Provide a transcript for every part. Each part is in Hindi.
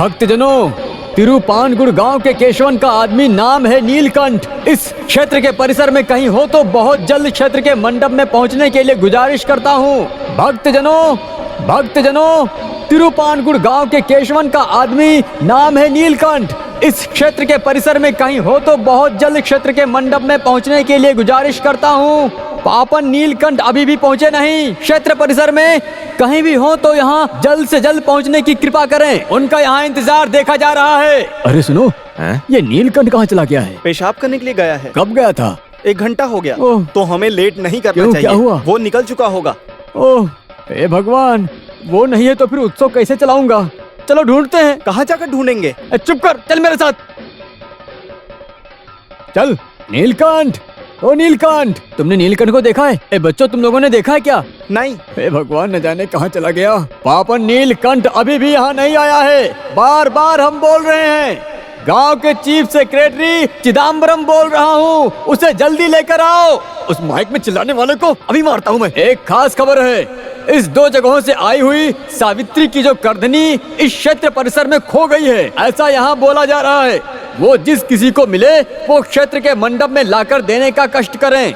भक्तजनों, तिरुपानगुड़ गांव के केशवन का आदमी नाम है नीलकंठ। इस क्षेत्र के परिसर में कहीं हो तो बहुत जल्द क्षेत्र के मंडप में पहुंचने के लिए गुजारिश करता हूं। भक्तजनों, तिरुपानगुड़ गांव के केशवन का आदमी नाम है नीलकंठ। इस क्षेत्र के परिसर में कहीं हो तो बहुत जल्द क्षेत्र के मंडप में पहुंचने के लिए गुजारिश करता हूं। पापन नीलकंठ अभी भी पहुंचे नहीं। क्षेत्र परिसर में कहीं भी हो तो यहाँ जल्द से जल्द पहुंचने की कृपा करें। उनका यहाँ इंतजार देखा जा रहा है। अरे सुनो, ये नीलकंठ कहाँ चला गया है? पेशाब करने के लिए गया है। कब गया था? 1 घंटा हो गया। तो हमें लेट नहीं करना चाहिए। क्या हुआ? वो निकल चुका होगा। ओह हे भगवान, वो नहीं है तो फिर उत्सव कैसे चलाऊंगा? चलो ढूंढते हैं। कहाँ जाकर ढूंढेंगे? चुप कर, चल मेरे साथ। चल नीलकंठ, ओ नीलकंठ, तुमने नीलकंठ को देखा है? ए बच्चों, तुम लोगों ने देखा है क्या? नहीं। हे भगवान, न जाने कहाँ चला गया। पापन नीलकंठ अभी भी यहाँ नहीं आया है। बार बार हम बोल रहे हैं। गांव के चीफ सेक्रेटरी चिदम्बरम बोल रहा हूँ, उसे जल्दी लेकर आओ। उस माइक में चिल्लाने वाले को अभी मारता हूँ मैं। एक खास खबर है, इस 2 जगहों से आई हुई सावित्री की जो करधनी इस क्षेत्र परिसर में खो गई है, ऐसा यहाँ बोला जा रहा है। वो जिस किसी को मिले वो क्षेत्र के मंडप में लाकर देने का कष्ट करें।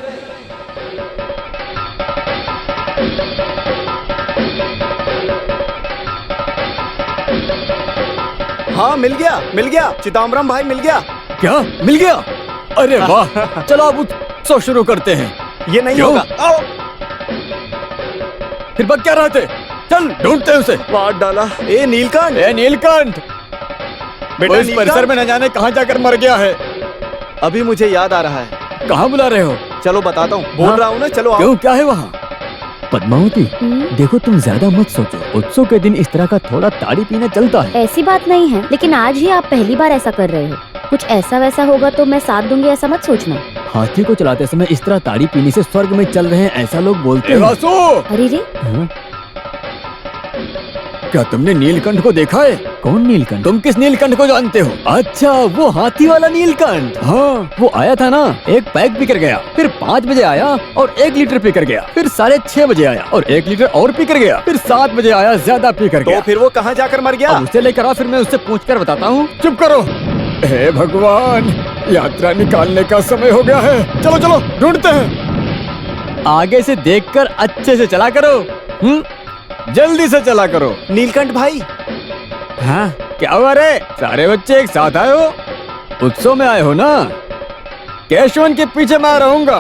हाँ, मिल गया चिदम्बरम भाई, मिल गया। क्या मिल गया? अरे वाह, चलो अब उत्सव शुरू करते हैं। ये नहीं होगा। आओ। फिर बक क्या रहे थे? चल ढूंढते हैं उसे। मार डाला। ए नीलकंठ, बेटा इस परिसर में न जाने कहाँ जाकर मर गया है। अभी मुझे याद आ रहा है। कहाँ बुला रहे हो? चलो बताता हूँ। बोल रहा हूँ ना, चलो आओ। क्यों, क्या है वहाँ? पद्मावती, देखो तुम ज्यादा मत सोचो। उत्सव के दिन इस तरह का थोड़ा ताड़ी पीना चलता है। ऐसी बात नहीं है, लेकिन आज ही आप पहली बार ऐसा कर रहे हो। कुछ ऐसा वैसा होगा तो मैं साथ दूंगी, ऐसा मत सोचना। हाथी को चलाते समय इस तरह ताड़ी पीने से स्वर्ग में चल रहे हैं, ऐसा लोग बोलते हैं। वासु! अरे रे, क्या तुमने नीलकंठ को देखा है? कौन नीलकंठ? तुम किस नीलकंठ को जानते हो? अच्छा, वो हाथी वाला नीलकंठ। हाँ, वो आया था ना, एक पैक पीकर गया, फिर 5 बजे आया और 1 लीटर पीकर गया, फिर 6:30 बजे आया और 1 लीटर और पीकर गया, फिर 7 बजे आया, ज्यादा पीकर गया। तो फिर वो कहाँ जाकर मर गया? उसे लेकर आओ, फिर मैं उससे पूछकर बताता हूँ। चुप करो। हे भगवान, यात्रा निकालने का समय हो गया है। चलो चलो ढूंढते हैं। आगे से देखकर अच्छे से चला करो। जल्दी से चला करो। नीलकंठ भाई। हाँ, क्या हुआ रे? सारे बच्चे एक साथ आए हो? उत्सव में आए हो ना? केशवन के पीछे मैं रहूंगा,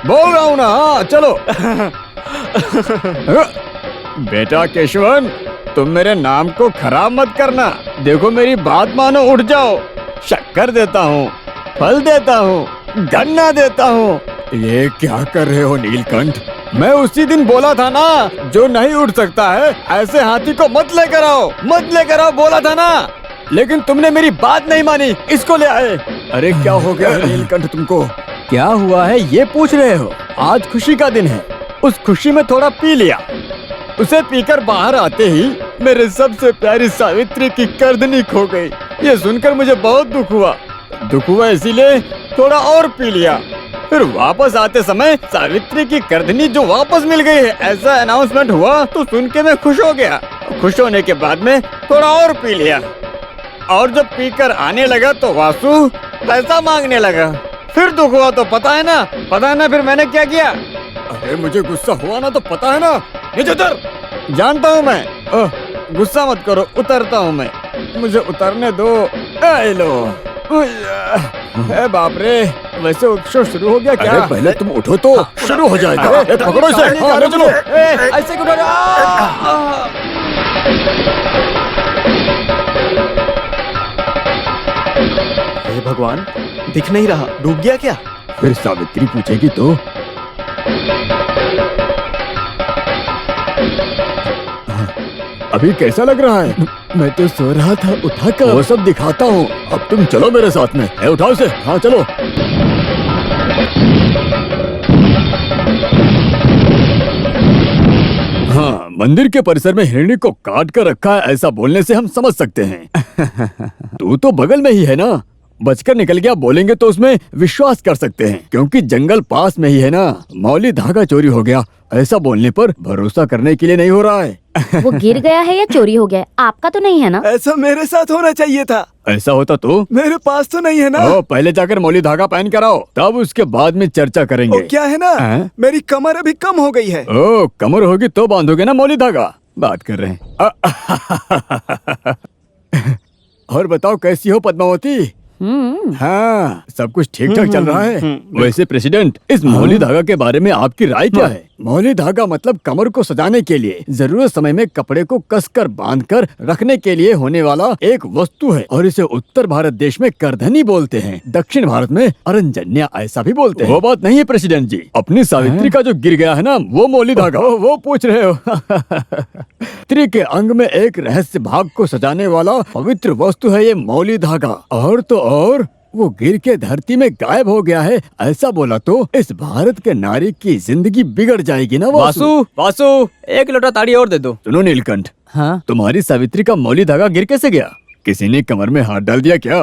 बोल रहा हूँ ना। हाँ चलो। बेटा केशवन, तुम मेरे नाम को खराब मत करना। देखो मेरी बात मानो, उठ जाओ। शक्कर देता हूँ, फल देता हूँ, गन्ना देता हूँ। ये क्या कर रहे हो नीलकंठ? मैं उसी दिन बोला था ना, जो नहीं उठ सकता है ऐसे हाथी को मत लेकर आओ, बोला था ना। लेकिन तुमने मेरी बात नहीं मानी, इसको ले आए। अरे क्या हो गया नीलकंठ तुमको? क्या हुआ है ये पूछ रहे हो? आज खुशी का दिन है, उस खुशी में थोड़ा पी लिया। उसे पीकर बाहर आते ही मेरे सबसे प्यारी सावित्री की करधनी खो गई। ये सुनकर मुझे बहुत दुख हुआ, इसीलिए थोड़ा और पी लिया। फिर वापस आते समय सावित्री की करधनी जो वापस मिल गई है, ऐसा अनाउंसमेंट हुआ तो सुन के मैं खुश हो गया। खुश होने के बाद में थोड़ा और पी लिया, और जब पीकर आने लगा तो वासु पैसा मांगने लगा। फिर दुख हुआ तो पता है ना फिर मैंने क्या किया? अरे मुझे गुस्सा हुआ ना तो पता है ना, नीचे उतर। जानता हूँ मैं। गुस्सा मत करो, उतरता हूँ मैं, मुझे उतरने दो। लो ए बाप रे, वैसे उत्सव शुरू हो गया क्या? अरे पहले तुम उठो तो शुरू हो जाएगा। पकड़ो इसे। हाँ, ले चलो। ऐसे क्यों? हे भगवान, दिख नहीं रहा, डूब गया क्या? फिर सावित्री पूछेगी तो? अभी कैसा लग रहा है? मैं तो सो रहा था, उठाकर वो सब दिखाता हूँ। अब तुम चलो मेरे साथ में। उठाओ से। हाँ चलो। हाँ, मंदिर के परिसर में हिरणी को काट कर रखा है, ऐसा बोलने से हम समझ सकते हैं। तू तो बगल में ही है ना, बचकर निकल गया बोलेंगे तो उसमें विश्वास कर सकते हैं, क्योंकि जंगल पास में ही है ना। मौली धागा चोरी हो गया, ऐसा बोलने पर भरोसा करने के लिए नहीं हो रहा है। वो गिर गया है या चोरी हो गया है? आपका तो नहीं है ना? ऐसा मेरे साथ होना चाहिए था। ऐसा होता तो मेरे पास तो नहीं है ना। पहले जाकर मौली धागा पहन कर आओ, तब उसके बाद में चर्चा करेंगे। क्या है ना, मेरी कमर अभी कम हो गई है। कमर होगी तो बांधोगे ना मौली धागा। बात कर रहे हैं। और बताओ कैसी हो पद्मावती? हाँ, सब कुछ ठीक ठाक चल रहा है। वैसे प्रेसिडेंट, इस मौली धागा के बारे में आपकी राय क्या है? मौली धागा मतलब कमर को सजाने के लिए जरूरत समय में कपड़े को कसकर बांधकर रखने के लिए होने वाला एक वस्तु है, और इसे उत्तर भारत देश में करधनी बोलते हैं, दक्षिण भारत में अरंजन्या ऐसा भी बोलते हैं। वो बात नहीं है प्रेसिडेंट जी, अपनी सावित्री का जो गिर गया है ना, वो मौली धागा। वो पूछ रहे हो? स्त्री के अंग में एक रहस्य भाग को सजाने वाला पवित्र वस्तु है ये मौली धागा। और तो और वो गिर के धरती में गायब हो गया है, ऐसा बोला तो इस भारत के नारी की जिंदगी बिगड़ जाएगी ना। वासु, वासु, एक लोटा ताड़ी और दे दो। सुनो नीलकंठ, हाँ? तुम्हारी सावित्री का मौली धागा गिर कैसे गया? किसी ने कमर में हाथ डाल दिया क्या?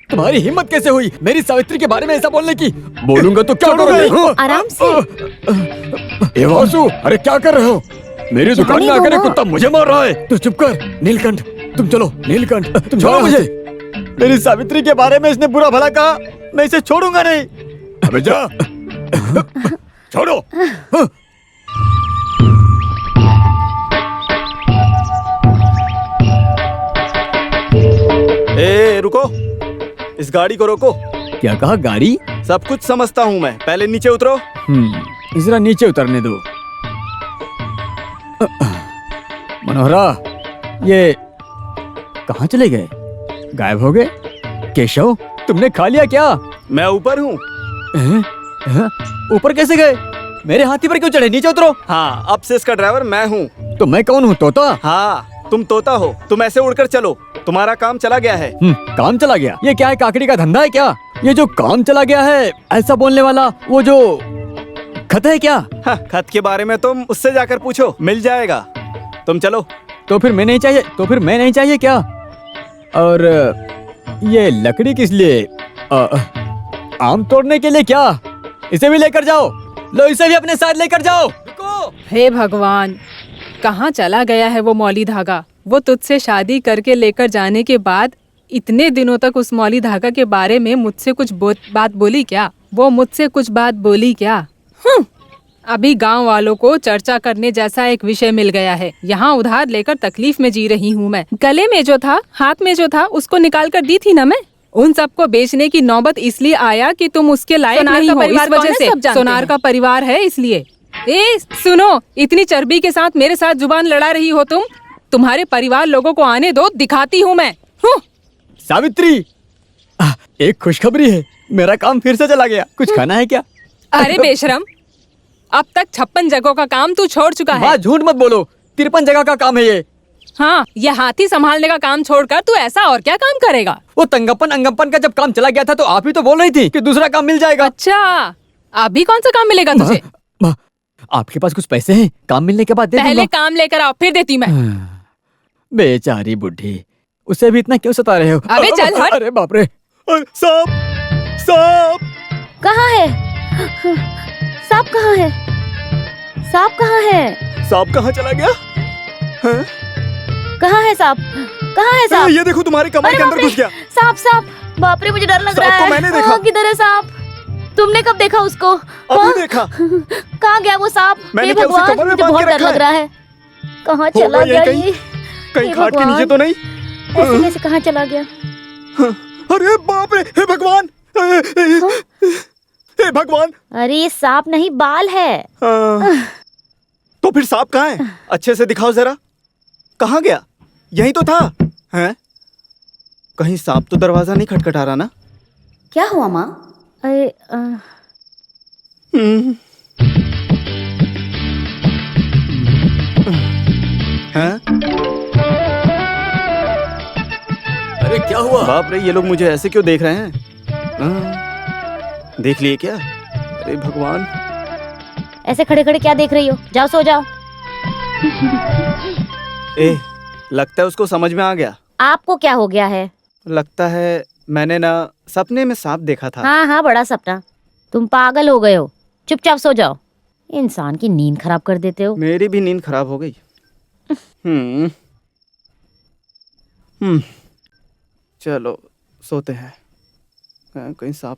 तुम्हारी हिम्मत कैसे हुई मेरी सावित्री के बारे में ऐसा बोलने की? बोलूंगा तो क्या करोगे? आराम से। ए वासु, अरे क्या कर रहे हो? मेरी दुकान में आकर कुत्ता मुझे मार रहा है। तू चुप कर। नीलकंठ तुम चलो। नीलकंठ तुम छोड़ो मुझे। मेरी सावित्री के बारे में इसने बुरा भला कहा, मैं इसे छोड़ूंगा नहीं। अबे जा। छोड़ो। ए रुको, इस गाड़ी को रोको। क्या कहा? गाड़ी? सब कुछ समझता हूँ मैं, पहले नीचे उतरो। जरा नीचे उतरने दो। मनोहरा, ये कहाँ चले गए? गायब हो गए? केशव, तुमने खा लिया क्या? मैं ऊपर हूँ। ऊपर कैसे गए? मेरे हाथी पर क्यों चढ़े? नीचे उतरो। हाँ, अब से इसका ड्राइवर मैं हूँ। तो मैं कौन हूँ? तोता? हाँ, तुम तोता हो। तुम ऐसे उड़कर चलो, तुम्हारा काम चला गया है। काम चला गया? ये क्या है, काकड़ी का धंधा है क्या? ये जो काम चला गया है ऐसा बोलने वाला वो जो खत है क्या? हाँ, खत के बारे में तुम उससे जाकर पूछो, मिल जाएगा। तुम चलो। तो फिर मैं नहीं चाहिए? तो फिर मैं नहीं चाहिए क्या? और ये लकड़ी किस लिए? आम तोड़ने के लिए क्या? इसे भी लेकर जाओ। लो, इसे भी अपने साथ लेकर जाओ। हे भगवान, कहाँ चला गया है वो मौली धागा? वो तुझसे शादी करके लेकर जाने के बाद इतने दिनों तक उस मौली धागा के बारे में मुझसे कुछ बात बोली क्या? वो मुझसे कुछ बात बोली क्या? अभी गांव वालों को चर्चा करने जैसा एक विषय मिल गया है। यहाँ उधार लेकर तकलीफ में जी रही हूँ मैं। गले में जो था, हाथ में जो था, उसको निकाल कर दी थी ना मैं। उन सबको बेचने की नौबत इसलिए आया कि तुम उसके लायक नहीं हो, इस वजह से। सोनार का परिवार है इसलिए। ए सुनो, इतनी चर्बी के साथ मेरे साथ जुबान लड़ा रही हो तुम? तुम्हारे परिवार लोगों को आने दो, दिखाती हूँ मैं। सावित्री, एक खुशखबरी है, मेरा काम फिर से चला गया। कुछ खाना है क्या? अरे बेशरम, अब तक 56 जगहों का काम तू छोड़ चुका है। झूठ मत बोलो, 53 जगह का काम है ये। हाँ, ये हाथी संभालने का काम छोड़कर तू ऐसा और क्या काम करेगा? वो तंगप्पन अंगप्पन का जब काम चला गया था तो आप ही तो बोल रही थी कि दूसरा काम मिल जाएगा। अच्छा, अभी कौन सा काम मिलेगा तुझे? आपके पास कुछ पैसे हैं? काम मिलने के बाद दे दूंगा। पहले काम लेकर आओ, फिर देती मैं। बेचारी बुढ़ी, उसे भी इतना क्यों सता रहे हो? अबे चल हट। अरे बाप रे, सांप, सांप। कहाँ है? सांप कहाँ है? सांप कहाँ है? सांप कहाँ चला गया? कहाँ है सांप? कहाँ है सांप? ये देखो, तुम्हारे कमर के अंदर घुस गया। सांप, सांप। बाप रे, मुझे डर लग रहा है। सांप को मैंने देखा। किधर है सांप? तुमने कब देखा उसको? अभी देखा। कहाँ गया वो सांप? मैंने हे क्या उसे भगवान, कमर में मुझे बांध बहुत के डर रखा लग रहा है। कहाँ चला होगा गया ये ये? कहीं हे खाट के नीचे भगवान। तो नहीं? ऐसे कैसे कहाँ चला गया? अरे बाप रे, हे भगवान, हे भगवान। अरे ये सांप नहीं, बाल है। तो फिर सांप कहाँ है? अच्छे से दिखाओ जरा। कहाँ गया? यही तो था। हैं? कहीं सांप तो दरवाजा नहीं खटखटा रहा ना? क्या हुआ माँ? अरे हैं? अरे क्या हुआ? बाप रे, ये लोग मुझे ऐसे क्यों देख रहे हैं? देख लिए क्या? अरे भगवान। ऐसे खड़े खड़े क्या देख रही हो? जाओ सो जाओ। लगता है उसको समझ में आ गया। आपको क्या हो गया है? लगता है मैंने ना सपने में सांप देखा था। हाँ हाँ, बड़ा सपना। तुम पागल हो गए हो। चुपचाप सो जाओ। इंसान की नींद खराब कर देते हो। मेरी भी नींद खराब हो गई। हम्म हम्म चलो सोते हैं। कहीं सांप।